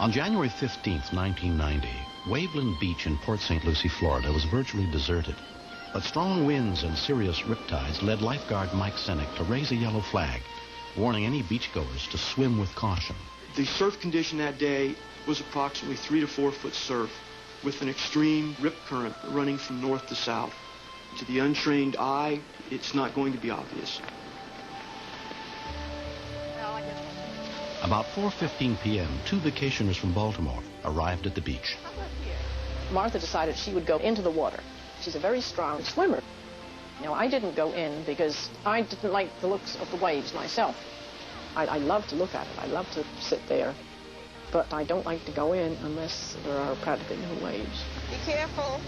On January 15th, 1990, Waveland Beach in Port St. Lucie, Florida was virtually deserted. But strong winds and serious riptides led lifeguard Mike Senek to raise a yellow flag, warning any beachgoers to swim with caution. The surf condition that day was approximately 3 to 4 foot surf with an extreme rip current running from north to south. To the untrained eye, it's not going to be obvious. About 4:15 p.m., 2 vacationers from Baltimore arrived at the beach. Martha decided she would go into the water. She's a very strong swimmer. Now, I didn't go in because I didn't like the looks of the waves myself. I love to look at it. I love to sit there. But I don't like to go in unless there are practically no waves. Be careful.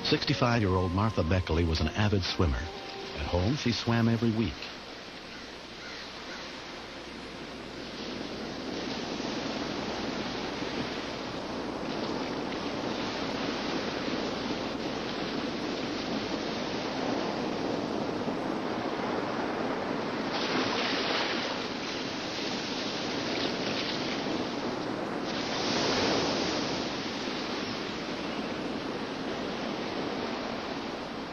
65-year-old Martha Beckley was an avid swimmer. At home, she swam every week.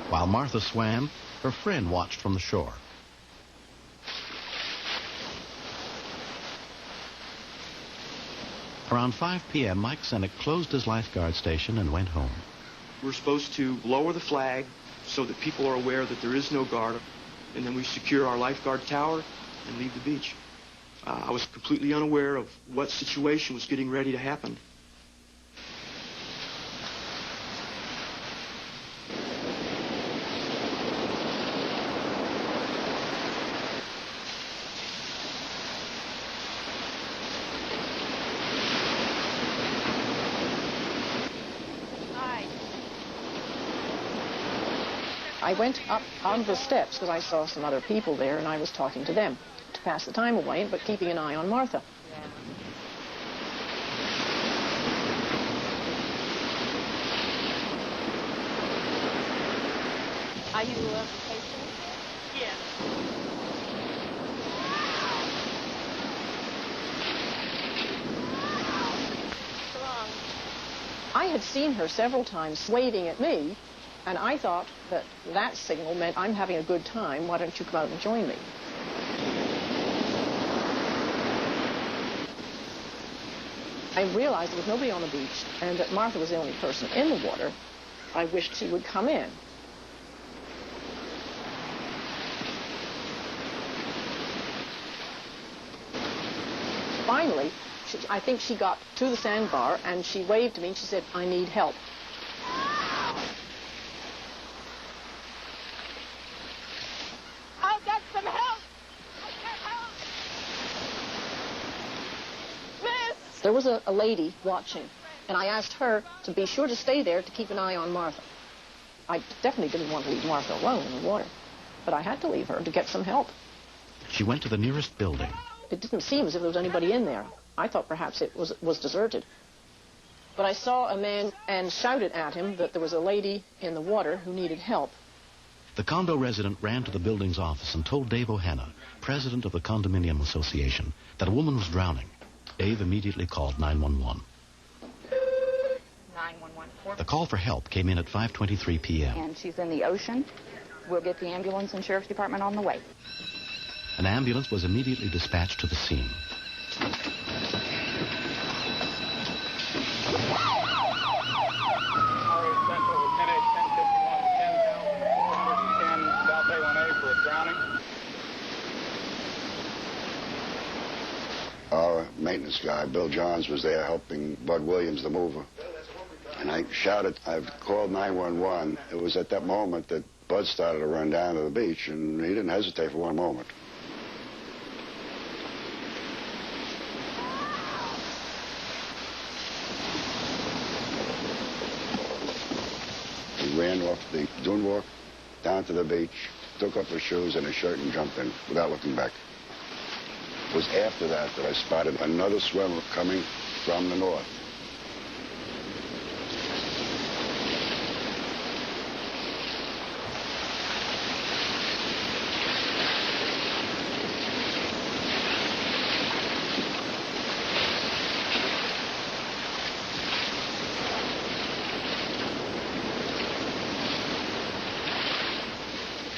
While Martha swam, her friend watched from the shore. Around 5 p.m., Mike Senek closed his lifeguard station and went home. We're supposed to lower the flag so that people are aware that there is no guard, and then we secure our lifeguard tower and leave the beach. I was completely unaware of what situation was getting ready to happen. I went up on the steps because I saw some other people there, and I was talking to them to pass the time away, but keeping an eye on Martha. Are you a patient? Yes. Strong. I had seen her several times waving at me, and I thought that that signal meant I'm having a good time. Why don't you come out and join me? I realized there was nobody on the beach and that Martha was the only person in the water. I wished she would come in. Finally, I think she got to the sandbar and she waved to me and she said, "I need help." I've got some help. I can't help. Miss! There was a lady watching, and I asked her to be sure to stay there to keep an eye on Martha. I definitely didn't want to leave Martha alone in the water, but I had to leave her to get some help. She went to the nearest building. It didn't seem as if there was anybody in there. I thought perhaps it was deserted. But I saw a man and shouted at him that there was a lady in the water who needed help. The condo resident ran to the building's office and told Dave O'Hanna, president of the condominium association, that a woman was drowning. Dave immediately called 911. 911. The call for help came in at 5:23 p.m. And she's in the ocean. We'll get the ambulance and sheriff's department on the way. An ambulance was immediately dispatched to the scene. Our maintenance guy, Bill Johns, was there helping Bud Williams, the mover. And I shouted, "I've called 911. It was at that moment that Bud started to run down to the beach, and he didn't hesitate for one moment. He ran off the dune walk down to the beach, took off his shoes and his shirt and jumped in without looking back. It was after that that I spotted another swimmer coming from the north.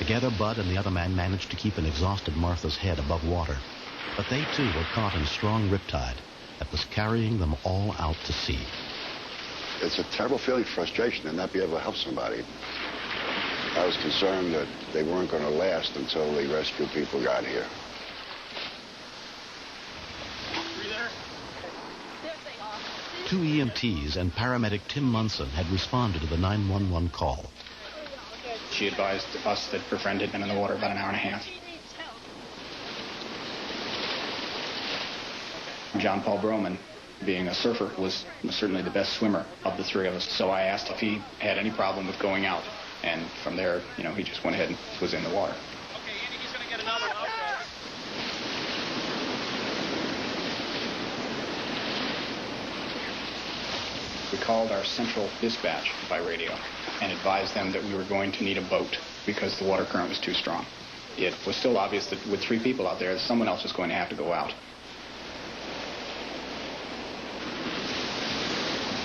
Together, Bud and the other man managed to keep an exhausted Martha's head above water. But they, too, were caught in a strong riptide that was carrying them all out to sea. It's a terrible feeling of frustration to not be able to help somebody. I was concerned that they weren't going to last until the rescue people got here. Two EMTs and paramedic Tim Munson had responded to the 911 call. She advised us that her friend had been in the water about an hour and a half. John Paul Broman, being a surfer, was certainly the best swimmer of the three of us. So I asked if he had any problem with going out. And from there, he just went ahead and was in the water. Okay, Andy, he's going to get another one. We called our central dispatch by radio and advised them that we were going to need a boat because the water current was too strong. It was still obvious that with 3 people out there, someone else was going to have to go out.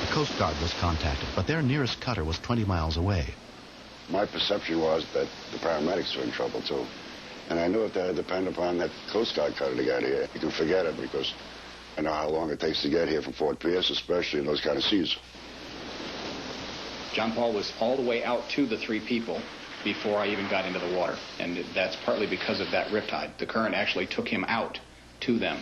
The Coast Guard was contacted, but their nearest cutter was 20 miles away. My perception was that the paramedics were in trouble, too. And I knew if that had depended upon that Coast Guard cutter to get here, you can forget it, because I know how long it takes to get here from Fort Pierce, especially in those kind of seas. John Paul was all the way out to the 3 people before I even got into the water. And that's partly because of that riptide. The current actually took him out to them.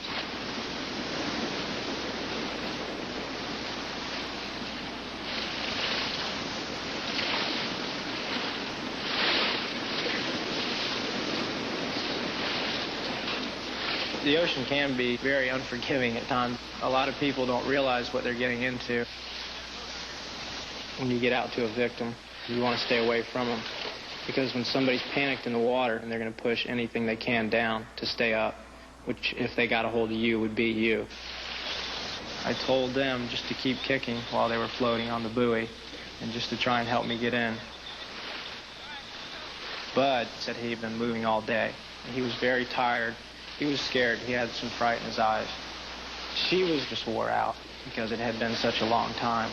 The ocean can be very unforgiving at times. A lot of people don't realize what they're getting into. When you get out to a victim, you want to stay away from them. Because when somebody's panicked in the water, and they're going to push anything they can down to stay up, which if they got a hold of you would be you. I told them just to keep kicking while they were floating on the buoy and just to try and help me get in. Bud said he'd been moving all day, and he was very tired. He was scared. He had some fright in his eyes. She was just wore out because it had been such a long time.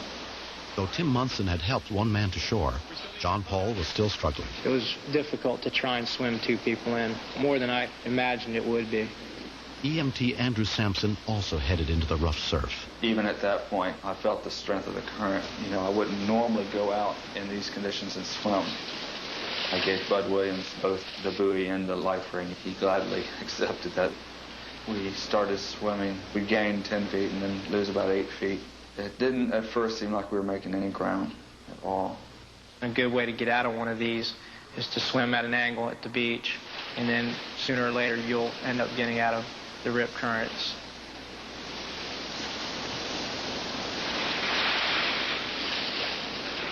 Though Tim Munson had helped one man to shore, John Paul was still struggling. It was difficult to try and swim 2 people in, more than I imagined it would be. EMT Andrew Sampson also headed into the rough surf. Even at that point, I felt the strength of the current. I wouldn't normally go out in these conditions and swim. I gave Bud Williams both the buoy and the life ring. He gladly accepted that. We started swimming. We gained 10 feet and then lose about 8 feet. It didn't at first seem like we were making any ground at all. A good way to get out of one of these is to swim at an angle at the beach, and then sooner or later you'll end up getting out of the rip currents.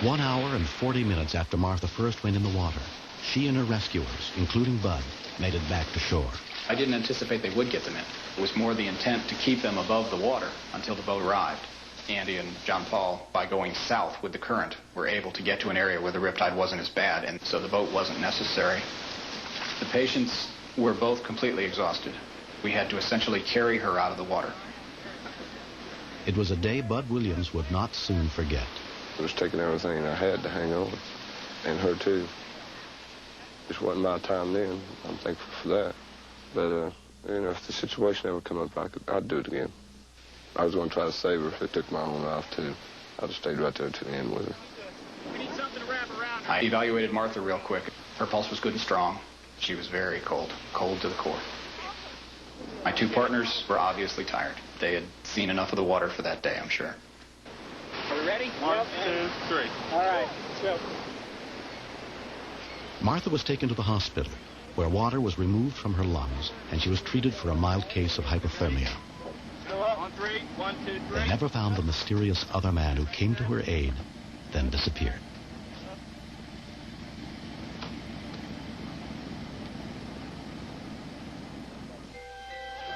One hour and 40 minutes after Martha first went in the water, she and her rescuers, including Bud, made it back to shore. I didn't anticipate they would get them in. It was more the intent to keep them above the water until the boat arrived. Andy and John Paul, by going south with the current, were able to get to an area where the riptide wasn't as bad, and so the boat wasn't necessary. The patients were both completely exhausted. We had to essentially carry her out of the water. It was a day Bud Williams would not soon forget. I was taking everything I had to hang on, and her too. This wasn't my time then. I'm thankful for that. But, if the situation ever come up, I'd do it again. I was going to try to save her if it took my own life, too. I'd have stayed right there to the end with her. We need something to wrap around. I evaluated Martha real quick. Her pulse was good and strong. She was very cold to the core. My 2 partners were obviously tired. They had seen enough of the water for that day, I'm sure. Are we ready? 1, 2, 3. All right, let's go. Martha was taken to the hospital, where water was removed from her lungs, and she was treated for a mild case of hypothermia. Go up. 1, 3. 1, 2, 3. They never found the mysterious other man who came to her aid, then disappeared.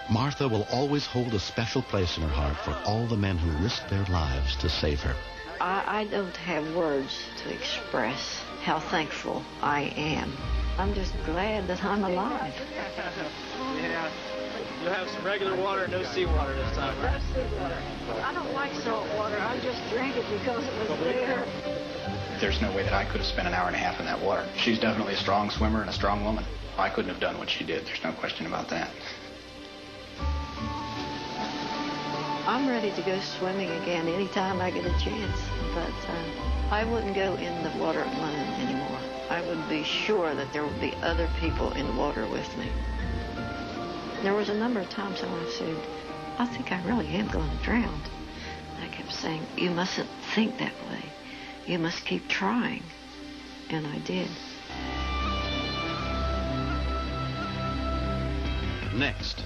Martha will always hold a special place in her heart for all the men who risked their lives to save her. I don't have words to express how thankful I am. I'm just glad that I'm alive. Yeah. You'll have some regular water, no seawater this time, right? I don't like salt water. I just drank it because it was there. There's no way that I could have spent an hour and a half in that water. She's definitely a strong swimmer and a strong woman. I couldn't have done what she did. There's no question about that. I'm ready to go swimming again anytime I get a chance, but I wouldn't go in the water alone anymore. I would be sure that there would be other people in the water with me. There was a number of times when I said, I think I really am going to drown. I kept saying, you mustn't think that way. You must keep trying. And I did. Next,